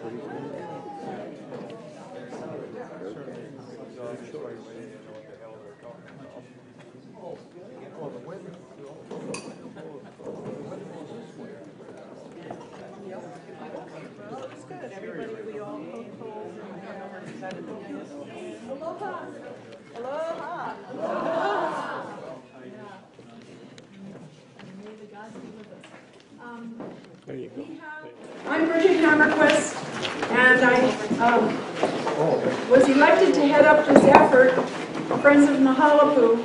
Aloha. Aloha. There you go. I'm Bridget Hammerquist, and I was elected to head up this effort, Friends of Mahalapu,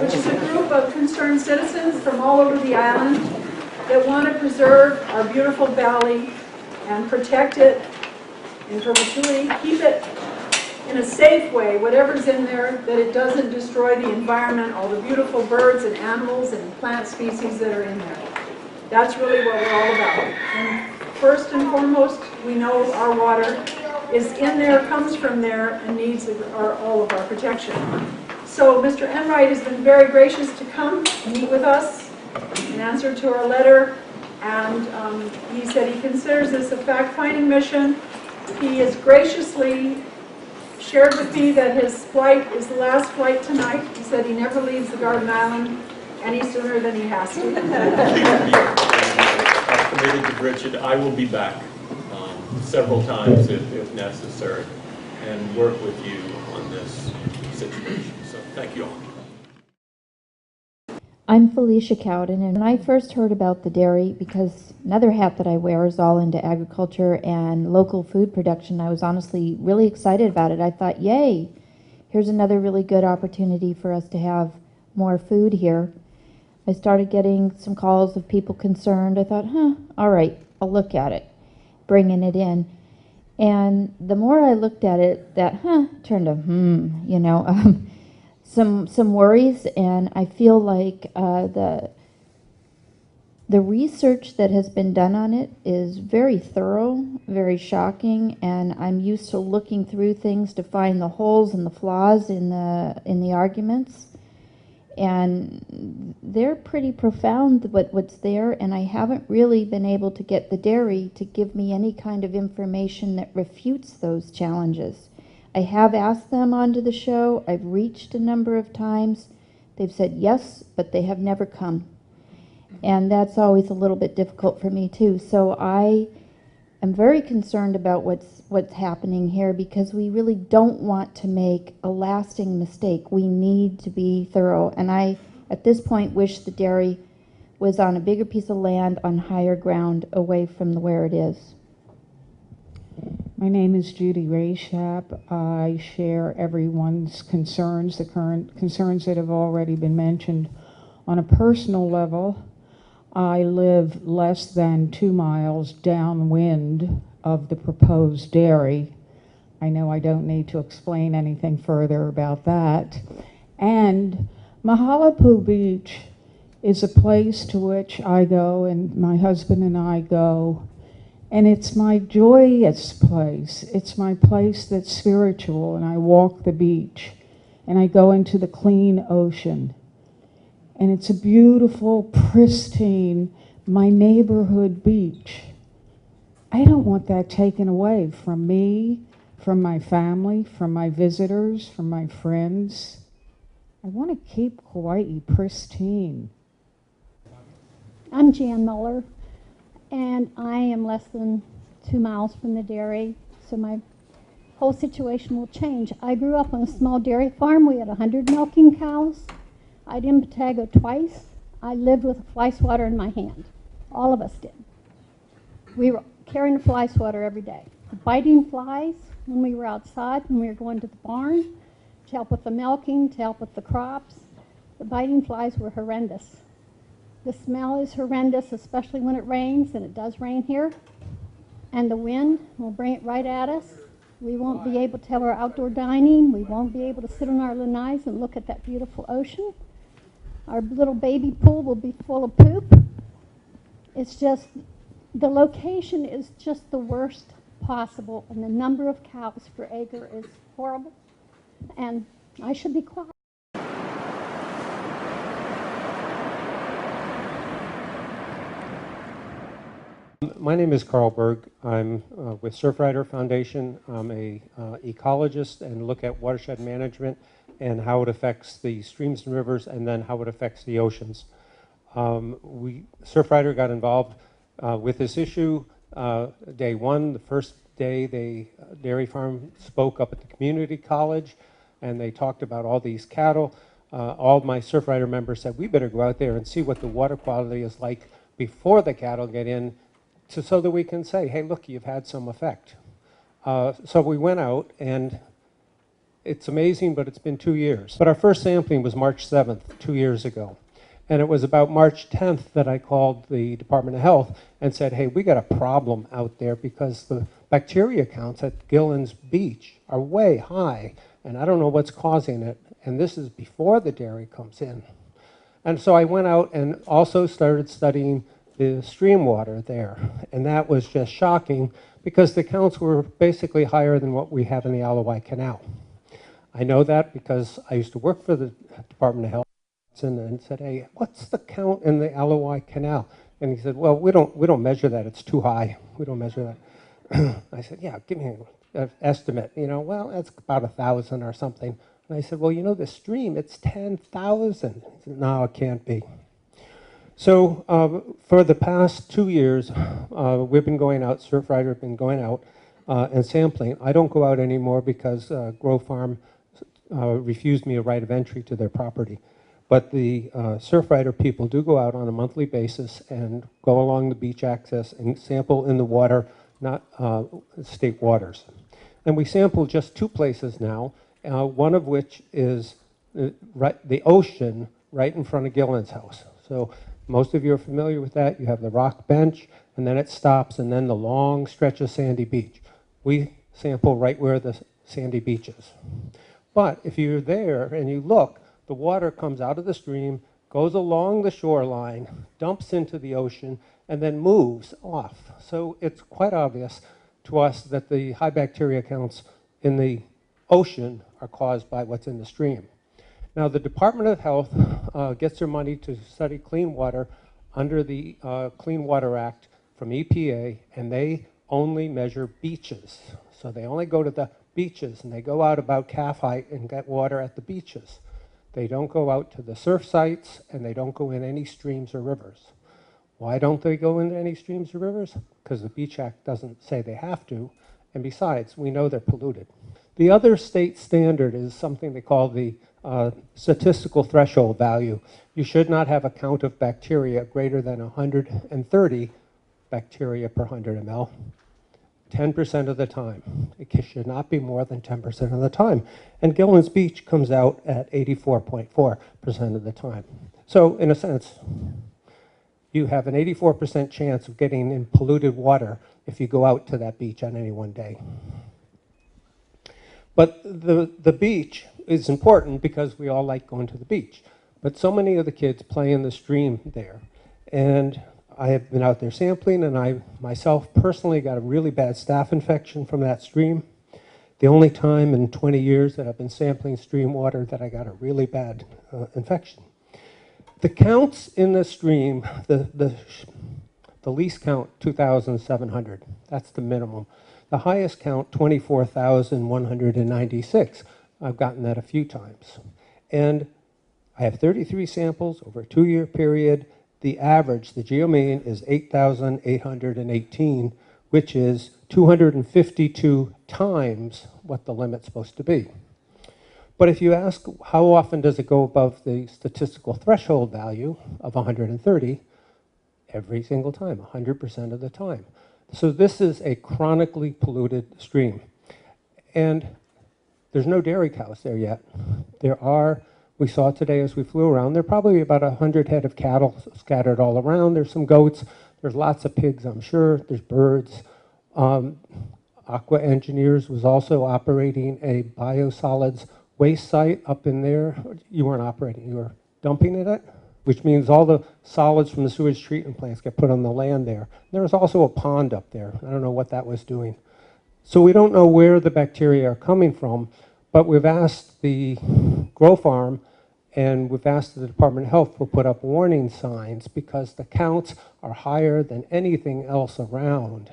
which is a group of concerned citizens from all over the island that want to preserve our beautiful valley and protect it in perpetuity, keep it in a safe way, whatever's in there, that it doesn't destroy the environment, all the beautiful birds and animals and plant species that are in there. That's really what we're all about. And first and foremost, we know our water is in there, comes from there, and needs all of our protection. So Mr. Enright has been very gracious to come meet with us in answer to our letter, and he said he considers this a fact-finding mission. He has graciously shared with me that his flight is the last flight tonight. He said he never leaves the Garden Island any sooner than he has to. I've committed to Bridget. I will be back several times if necessary and work with you on this situation. So thank you all. I'm Felicia Cowden, and when I first heard about the dairy, because another hat that I wear is all into agriculture and local food production, I was honestly really excited about it. I thought, yay, here's another really good opportunity for us to have more food here. I started getting some calls of people concerned. I thought, all right, I'll look at it, bringing it in. And the more I looked at it, that turned to some worries, and I feel like the research that has been done on it is very thorough, very shocking, and I'm used to looking through things to find the holes and the flaws in the arguments, and they're pretty profound what's there, and I haven't really been able to get the dairy to give me any kind of information that refutes those challenges. I have asked them onto the show. I've reached a number of times. They've said yes, but they have never come. And that's always a little bit difficult for me too. So I am very concerned about what's happening here, because we really don't want to make a lasting mistake. We need to be thorough. And I, at this point, wish the dairy was on a bigger piece of land on higher ground away from where it is. My name is Judy Rayshap. I share everyone's concerns, the current concerns that have already been mentioned. On a personal level, I live less than 2 miles downwind of the proposed dairy. I know I don't need to explain anything further about that. And Mahalapu Beach is a place to which I go, and my husband and I go. And it's my joyous place. It's my place that's spiritual, and I walk the beach, and I go into the clean ocean. And it's a beautiful, pristine, my neighborhood beach. I don't want that taken away from me, from my family, from my visitors, from my friends. I want to keep Hawaii pristine. I'm Jan Muller, and I am less than 2 miles from the dairy, so my whole situation will change. I grew up on a small dairy farm. We had 100 milking cows. I'd in Patago twice. I lived with a fly swatter in my hand. All of us did. We were carrying a fly swatter every day. The biting flies when we were outside, when we were going to the barn, to help with the milking, to help with the crops. The biting flies were horrendous. The smell is horrendous, especially when it rains, and it does rain here. And the wind will bring it right at us. We won't be able to have our outdoor dining. We won't be able to sit on our lanais and look at that beautiful ocean. Our little baby pool will be full of poop. It's just, the location is just the worst possible, and the number of cows per acre is horrible. And I should be quiet. My name is Carl Berg. I'm with Surfrider Foundation. I'm a ecologist and look at watershed management and how it affects the streams and rivers, and then how it affects the oceans. Surfrider got involved with this issue day one. The first day, the dairy farm spoke up at the community college, and they talked about all these cattle. All of my Surfrider members said, we better go out there and see what the water quality is like before the cattle get in, so that we can say, hey, look, you've had some effect. So we went out, and it's amazing, but it's been 2 years. But our first sampling was March 7th, 2 years ago. And it was about March 10th that I called the Department of Health and said, hey, we got a problem out there because the bacteria counts at Gillen's Beach are way high, and I don't know what's causing it. And this is before the dairy comes in. And so I went out and also started studying the stream water there. And that was just shocking because the counts were basically higher than what we have in the Alawai Canal. I know that because I used to work for the Department of Health and said, hey, what's the count in the Alawai Canal? And he said, well, we don't measure that. It's too high. We don't measure that. I said, yeah, give me an estimate. You know, well, that's about 1,000 or something. And I said, well, you know, the stream, it's 10,000. He said, no, it can't be. So for the past 2 years, we've been going out, Surfrider have been going out and sampling. I don't go out anymore because Grow Farm refused me a right of entry to their property. But the Surfrider people do go out on a monthly basis and go along the beach access and sample in the water, not state waters. And we sample just 2 places now, one of which is the ocean right in front of Gillen's house. So most of you are familiar with that. You have the rock bench, and then it stops, and then the long stretch of sandy beach. We sample right where the sandy beach is. But if you're there and you look, the water comes out of the stream, goes along the shoreline, dumps into the ocean, and then moves off. So it's quite obvious to us that the high bacteria counts in the ocean are caused by what's in the stream. Now, the Department of Health gets their money to study clean water under the Clean Water Act from EPA, and they only measure beaches. So they only go to the beaches, and they go out about calf height and get water at the beaches. They don't go out to the surf sites, and they don't go in any streams or rivers. Why don't they go into any streams or rivers? Because the Beach Act doesn't say they have to, and besides, we know they're polluted. The other state standard is something they call the statistical threshold value. You should not have a count of bacteria greater than 130 bacteria per 100 ml, 10% of the time. It should not be more than 10% of the time. And Gillen's Beach comes out at 84.4% of the time. So in a sense, you have an 84% chance of getting in polluted water if you go out to that beach on any one day. But the beach is important because we all like going to the beach. But so many of the kids play in the stream there. And I have been out there sampling, and I myself personally got a really bad staph infection from that stream. The only time in 20 years that I've been sampling stream water that I got a really bad infection. The counts in the stream, the least count, 2,700. That's the minimum. The highest count, 24,196. I've gotten that a few times. And I have 33 samples over a 2-year period. The average, the geomean, is 8,818, which is 252 times what the limit's supposed to be. But if you ask how often does it go above the statistical threshold value of 130, every single time, 100% of the time. So this is a chronically polluted stream. And there's no dairy cows there yet. There are, we saw today as we flew around, there are probably about 100 head of cattle scattered all around. There's some goats. There's lots of pigs, I'm sure. There's birds. Aqua Engineers was also operating a biosolids waste site up in there. You weren't operating, you were dumping it, which means all the solids from the sewage treatment plants get put on the land there. There was also a pond up there. I don't know what that was doing. So we don't know where the bacteria are coming from, but we've asked the Grow Farm And we've asked the Department of Health to put up warning signs because the counts are higher than anything else around.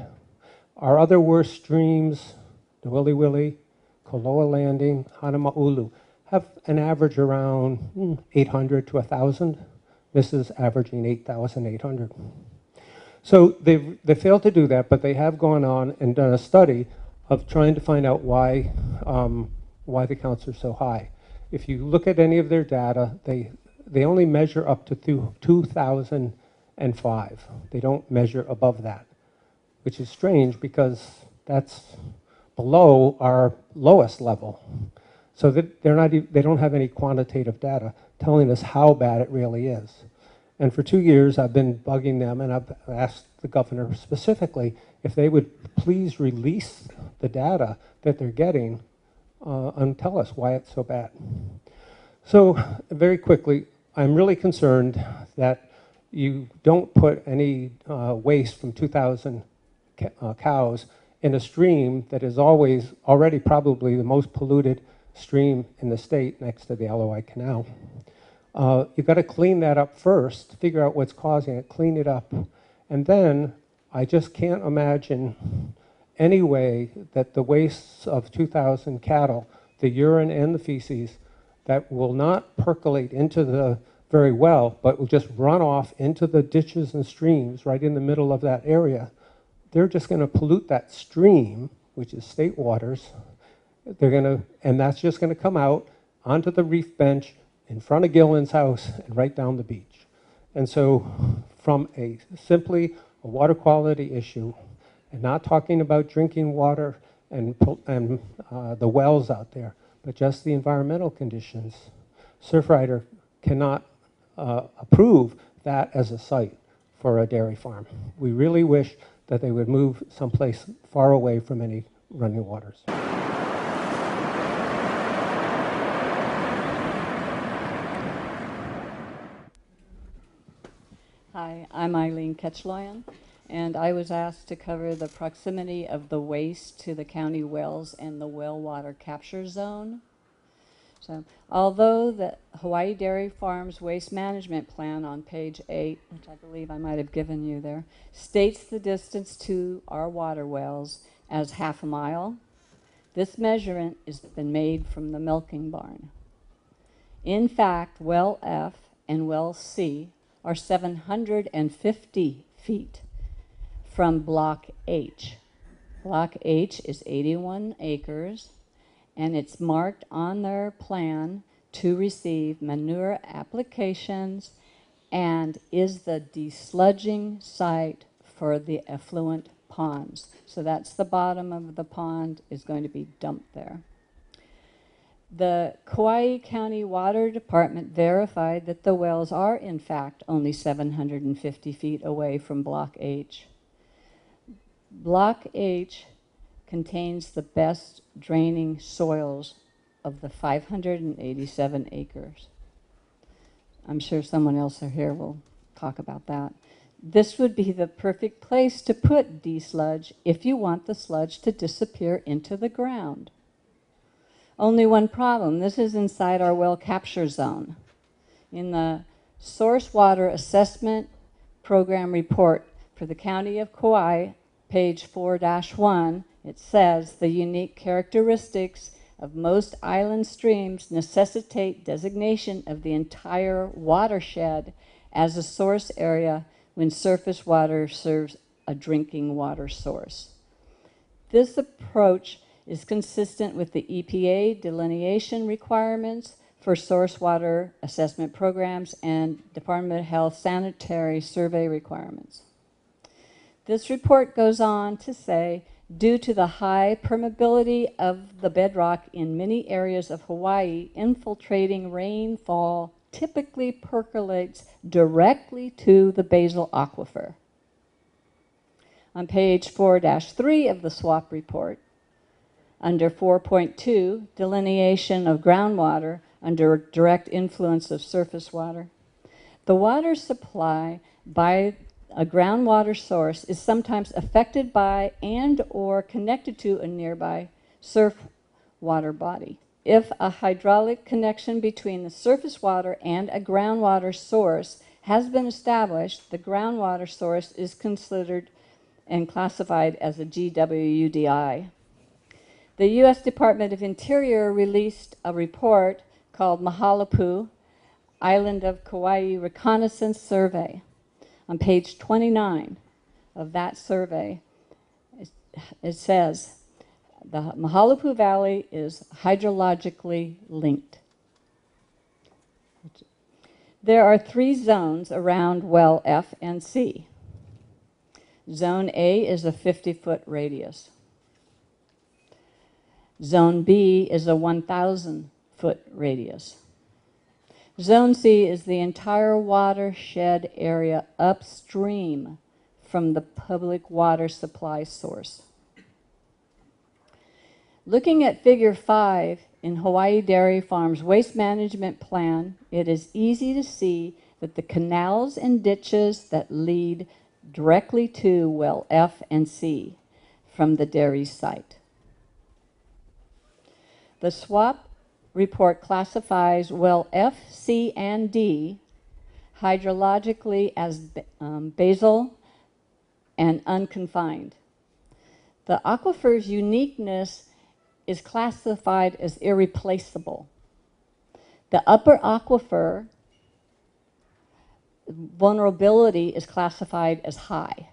Our other worst streams, the Willy Willy, Koloa Landing, Hanamaulu, have an average around 800 to 1,000. This is averaging 8,800. So they failed to do that, but they have gone on and done a study of trying to find out why the counts are so high. If you look at any of their data, they only measure up to 2005. They don't measure above that, which is strange because that's below our lowest level. So that they don't have any quantitative data telling us how bad it really is. And for 2 years, I've been bugging them, and I've asked the governor specifically if they would please release the data that they're getting and tell us why it's so bad. So very quickly, I'm really concerned that you don't put any waste from 2,000 cows in a stream that is already probably the most polluted stream in the state next to the LOI Canal. You've got to clean that up first, figure out what's causing it, clean it up. And then I just can't imagine any way that the wastes of 2,000 cattle, the urine and the feces, that will not percolate into the very well, but will just run off into the ditches and streams right in the middle of that area. They're just going to pollute that stream, which is state waters. And that's just going to come out onto the reef bench in front of Gillen's house and right down the beach. And so from simply a water quality issue, and not talking about drinking water and the wells out there, but just the environmental conditions, Surfrider cannot approve that as a site for a dairy farm. We really wish that they would move someplace far away from any running waters. Hi, I'm Eileen Ketchloyan, and I was asked to cover the proximity of the waste to the county wells and the well water capture zone. So, although the Hawaii Dairy Farms Waste Management Plan on page 8, which I believe I might have given you there, states the distance to our water wells as 1/2 mile, this measurement has been made from the milking barn. In fact, well F and well C are 750 feet from Block H. Block H is 81 acres, and it's marked on their plan to receive manure applications and is the desludging site for the effluent ponds. So that's the bottom of the pond is going to be dumped there. The Kauai County Water Department verified that the wells are, in fact, only 750 feet away from Block H. Block H contains the best draining soils of the 587 acres. I'm sure someone else here will talk about that. This would be the perfect place to put desludge if you want the sludge to disappear into the ground. Only one problem, this is inside our well capture zone. In the Source Water Assessment Program report for the County of Kauai, page 4-1, it says the unique characteristics of most island streams necessitate designation of the entire watershed as a source area when surface water serves a drinking water source. This approach is consistent with the EPA delineation requirements for source water assessment programs and Department of Health sanitary survey requirements. This report goes on to say, due to the high permeability of the bedrock in many areas of Hawaii, infiltrating rainfall typically percolates directly to the basal aquifer. On page 4-3 of the SWAP report, under 4.2, delineation of groundwater under direct influence of surface water, the water supply by a groundwater source is sometimes affected by and or connected to a nearby surf water body. If a hydraulic connection between the surface water and a groundwater source has been established, the groundwater source is considered and classified as a GWUDI. The U.S. Department of Interior released a report called Mahalapu, Island of Kauai Reconnaissance Survey. On page 29 of that survey, it says, the Mahalapu Valley is hydrologically linked. There are 3 zones around well F and C. Zone A is a 50-foot radius. Zone B is a 1,000-foot radius. Zone C is the entire watershed area upstream from the public water supply source. Looking at Figure 5 in Hawaii Dairy Farm's waste management plan, it is easy to see that the canals and ditches that lead directly to well F and C from the dairy site. The SWAP report classifies well F, C, and D hydrologically as basal and unconfined. The aquifer's uniqueness is classified as irreplaceable. The upper aquifer vulnerability is classified as high.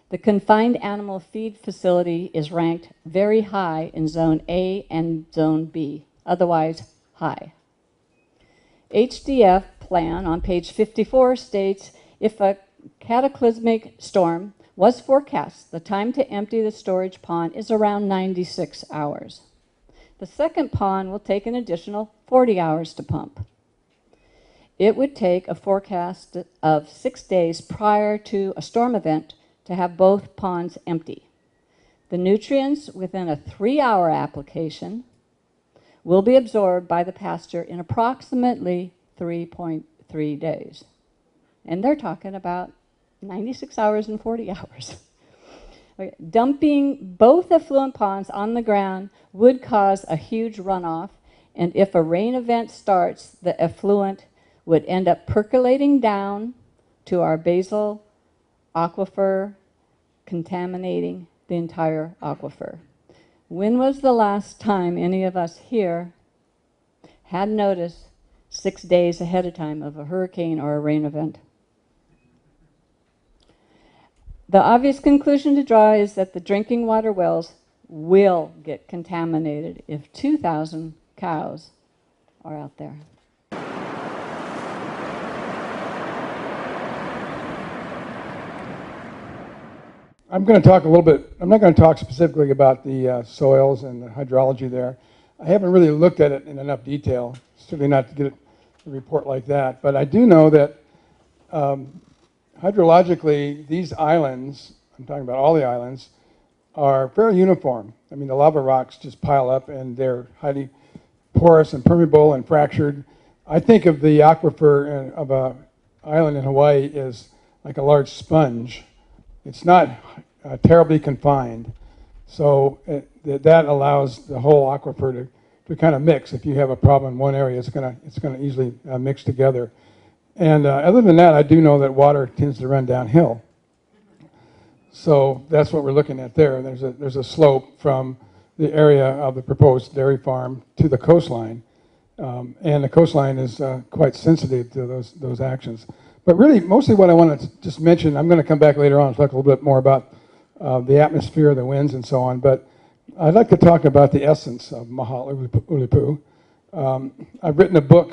The confined animal feed facility is ranked very high in Zone A and Zone B, otherwise high. HDF plan on page 54 states, if a cataclysmic storm was forecast, the time to empty the storage pond is around 96 hours. The second pond will take an additional 40 hours to pump. It would take a forecast of 6 days prior to a storm event to have both ponds empty. The nutrients within a 3-hour application will be absorbed by the pasture in approximately 3.3 days. And they're talking about 96 hours and 40 hours. Okay. Dumping both effluent ponds on the ground would cause a huge runoff, and if a rain event starts, the effluent would end up percolating down to our basal aquifer, contaminating the entire aquifer. When was the last time any of us here had notice 6 days ahead of time of a hurricane or a rain event? The obvious conclusion to draw is that the drinking water wells will get contaminated if 2,000 cows are out there. I'm going to talk a little bit, I'm not going to talk specifically about the soils and the hydrology there. I haven't really looked at it in enough detail, certainly not to get a report like that, but I do know that hydrologically, these islands, I'm talking about all the islands, are very uniform. I mean, the lava rocks just pile up and they're highly porous and permeable and fractured. I think of the aquifer of an island in Hawaii as like a large sponge. It's not terribly confined, so that allows the whole aquifer to kind of mix. If you have a problem in one area, it's going to easily mix together. And other than that, I do know that water tends to run downhill. So that's what we're looking at there. There's a slope from the area of the proposed dairy farm to the coastline, and the coastline is quite sensitive to those actions. But really, mostly what I want to just mention, I'm going to come back later on and talk a little bit more about the atmosphere, the winds, and so on. But I'd like to talk about the essence of Mahalapu. I've written a book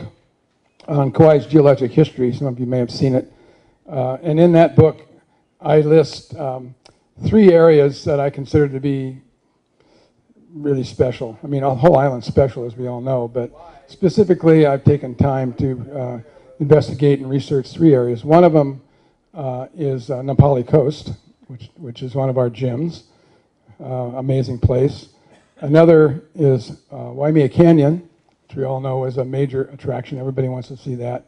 on Kauai's geologic history. Some of you may have seen it. And in that book, I list 3 areas that I consider to be really special. I mean, the whole island's special, as we all know, but specifically, I've taken time to investigate and research 3 areas. One of them is Napali Coast, which is one of our gyms. Amazing place. Another is Waimea Canyon, which we all know is a major attraction. Everybody wants to see that.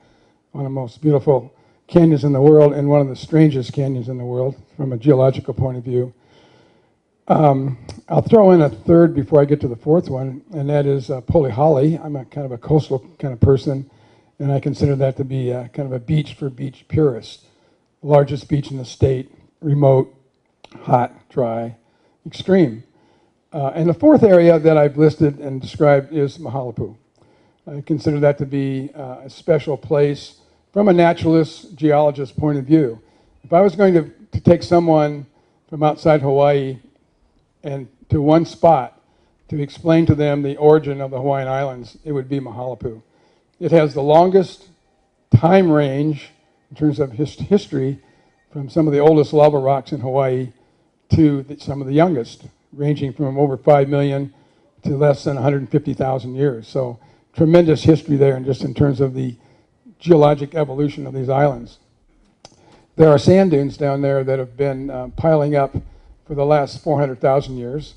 One of the most beautiful canyons in the world and one of the strangest canyons in the world from a geological point of view. I'll throw in a third before I get to the fourth one, and that is Polyholly. I'm a kind of a coastal kind of person, and I consider that to be kind of a beach for beach purists. Largest beach in the state, remote, hot, dry, extreme. And the fourth area that I've listed and described is Mahalapu. I consider that to be a special place from a naturalist, geologist point of view. If I was going to take someone from outside Hawaii and to one spot to explain to them the origin of the Hawaiian Islands, it would be Mahalapu. It has the longest time range in terms of history from some of the oldest lava rocks in Hawaii to some of the youngest, ranging from over 5 million to less than 150,000 years. So tremendous history there, and just in terms of the geologic evolution of these islands. There are sand dunes down there that have been piling up for the last 400,000 years,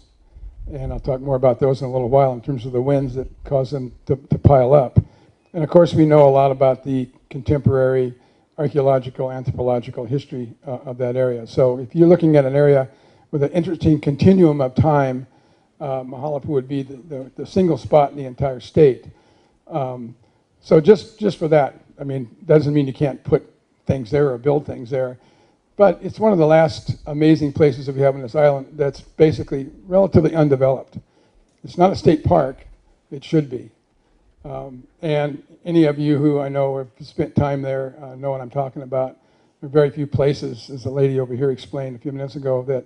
and I'll talk more about those in a little while in terms of the winds that cause them to pile up. And of course, we know a lot about the contemporary archaeological, anthropological history of that area. So if you're looking at an area with an interesting continuum of time, Mahalapu would be the single spot in the entire state. So just for that, I mean, doesn't mean you can't put things there or build things there, but it's one of the last amazing places that we have on this island that's basically relatively undeveloped. It's not a state park, it should be. And any of you who I know have spent time there know what I'm talking about. There are very few places, as the lady over here explained a few minutes ago, that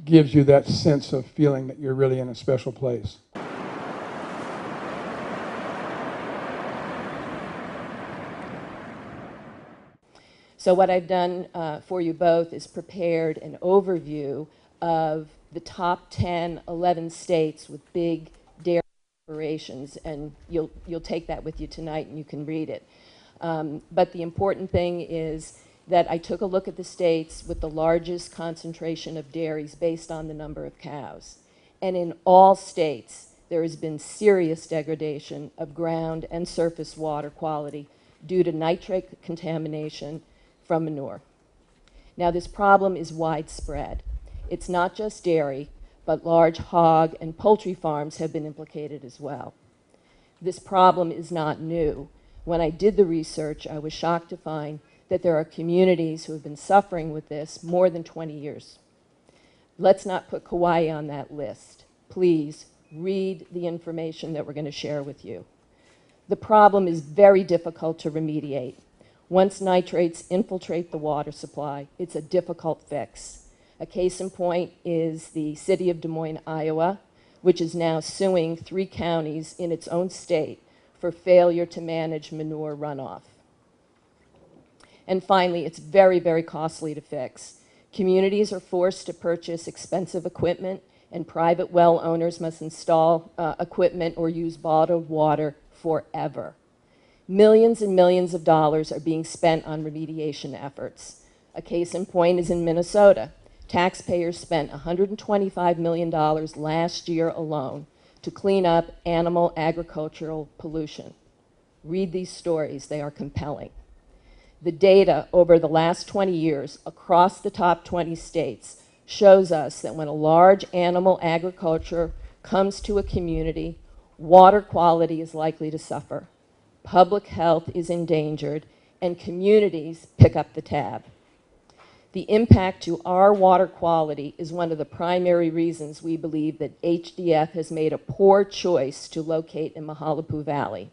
gives you that sense of feeling that you're really in a special place. So what I've done for you both is prepared an overview of the top 10, 11 states with big dairy operations, and you'll take that with you tonight and you can read it. But the important thing is that I took a look at the states with the largest concentration of dairies based on the number of cows. And in all states, there has been serious degradation of ground and surface water quality due to nitrate contamination from manure. Now, this problem is widespread. It's not just dairy, but large hog and poultry farms have been implicated as well. This problem is not new. When I did the research, I was shocked to find that there are communities who have been suffering with this more than 20 years. Let's not put Kauai on that list. Please read the information that we're going to share with you. The problem is very difficult to remediate. Once nitrates infiltrate the water supply, it's a difficult fix. A case in point is the city of Des Moines, Iowa, which is now suing 3 counties in its own state for failure to manage manure runoff. And finally, it's very, very costly to fix. Communities are forced to purchase expensive equipment, and private well owners must install equipment or use bottled water forever. Millions and millions of dollars are being spent on remediation efforts. A case in point is in Minnesota. Taxpayers spent $125 million last year alone to clean up animal agricultural pollution. Read these stories, they are compelling. The data over the last 20 years across the top 20 states shows us that when a large animal agriculture comes to a community, water quality is likely to suffer, public health is endangered, and communities pick up the tab. The impact to our water quality is one of the primary reasons we believe that HDF has made a poor choice to locate in Mahalapu Valley.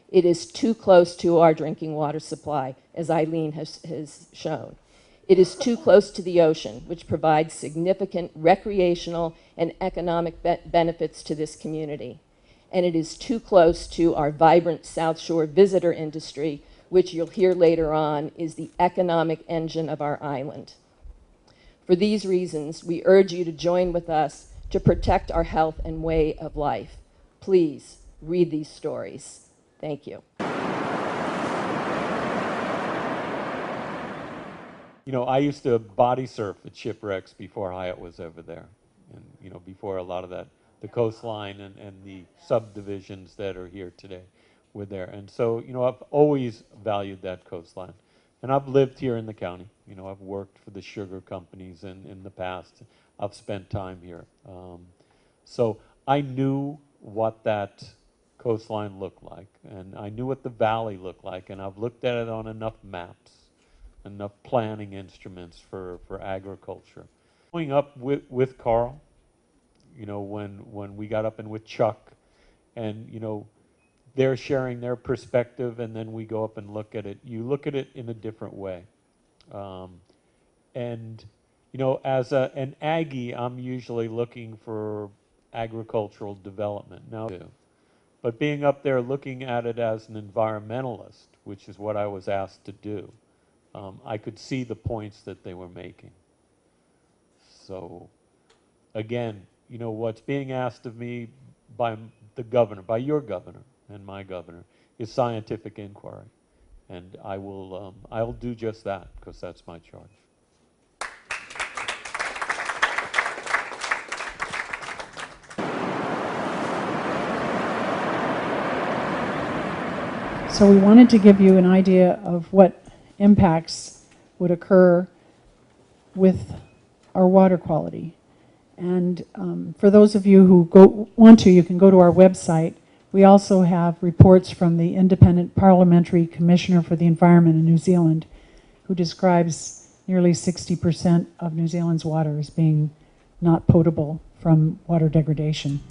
It is too close to our drinking water supply, as Eileen has shown. It is too close to the ocean, which provides significant recreational and economic benefits to this community. And it is too close to our vibrant South Shore visitor industry, which you'll hear later on is the economic engine of our island. For these reasons, we urge you to join with us to protect our health and way of life. Please read these stories. Thank you. You know, I used to body surf at shipwrecks before Hyatt was over there. And, you know, before a lot of that, the coastline and the subdivisions that are here today were there. And so, you know, I've always valued that coastline. And I've lived here in the county. You know, I've worked for the sugar companies in the past. I've spent time here. So I knew what that coastline looked like, and I knew what the valley looked like, and I've looked at it on enough maps, enough planning instruments for agriculture. Growing up with Carl, you know, when we got up and with Chuck, and, you know, they're sharing their perspective, and then we go up and look at it. You look at it in a different way. And, you know, as an Aggie, I'm usually looking for agricultural development now too. But being up there looking at it as an environmentalist, which is what I was asked to do, I could see the points that they were making. So, again, you know, what's being asked of me by the governor, by your governor and my governor, is scientific inquiry. And I'll do just that, because that's my charge. So we wanted to give you an idea of what impacts would occur with our water quality. And for those of you who want to, you can go to our website. We also have reports from the Independent Parliamentary Commissioner for the Environment in New Zealand, who describes nearly 60% of New Zealand's water as being not potable from water degradation.